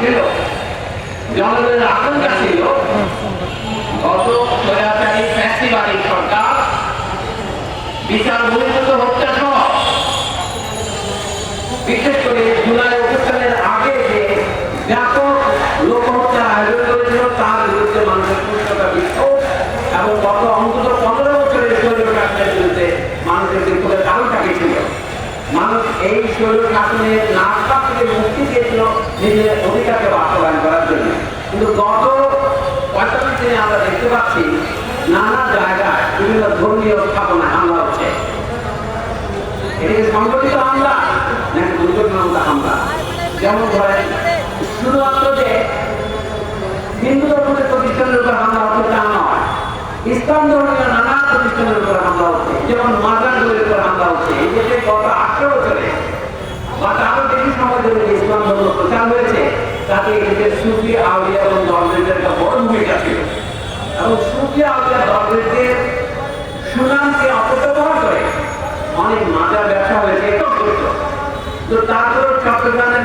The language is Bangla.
ছিল, জনগণের আকাঙ্ক্ষা ছিল গত স্বৈরাচারী ফ্যাসিবাদী সরকার বিচার বহির্ভূত হত্যা সহ বিশেষ করে জুলাই অভ্যুত্থানের আগে যে ব্যাপক লোকহত্যার আয়োজন করেছিল তার বিরুদ্ধে মানুষের পুরস্কার বিক্ষোভ এবং গত অন্তত 15 বছরের শৈল শাসনের বিরুদ্ধে মানুষের বিক্ষোভের কারণটাকে ছিল মানুষ এই শৈল শাসনের নাশতা থেকে মুক্তি দিয়েছিল নিজের অধিকারকে বাস্তবায়ন করার জন্য। কিন্তু গত 45 দিনে আমরা দেখতে পাচ্ছি নানা জায়গায় বিভিন্ন ধর্মীয় স্থাপনায় হামলা হচ্ছে। এটি সংগঠিত হামলা নাকি দুর্ঘটনামূলক হামলা? যেমন ধরেন শুধুমাত্র যে হিন্দু ধর্মের প্রতিষ্ঠানের উপর হামলা হচ্ছে তা নয়, ইসলাম ধর্মীয় নানা প্রতিষ্ঠানের উপর হামলা হচ্ছে, যেমন মাদ্রাসাগুলির উপর হামলা হচ্ছে। এই যে গত 18 বছরে বা তারও বেশি সময় ধরে ইসলাম ধর্ম প্রচার হয়েছে তাতে এদের সুফি আউলিয়া এবং দরবেশদের একটা বড় ভূমিকা ছিল এবং সুফি আউলিয়া দরবেশদের সুনামকে অপব্যবহার করে অনেক মাজার ব্যবসা হয়েছে। তো তারপর চট্টগ্রামের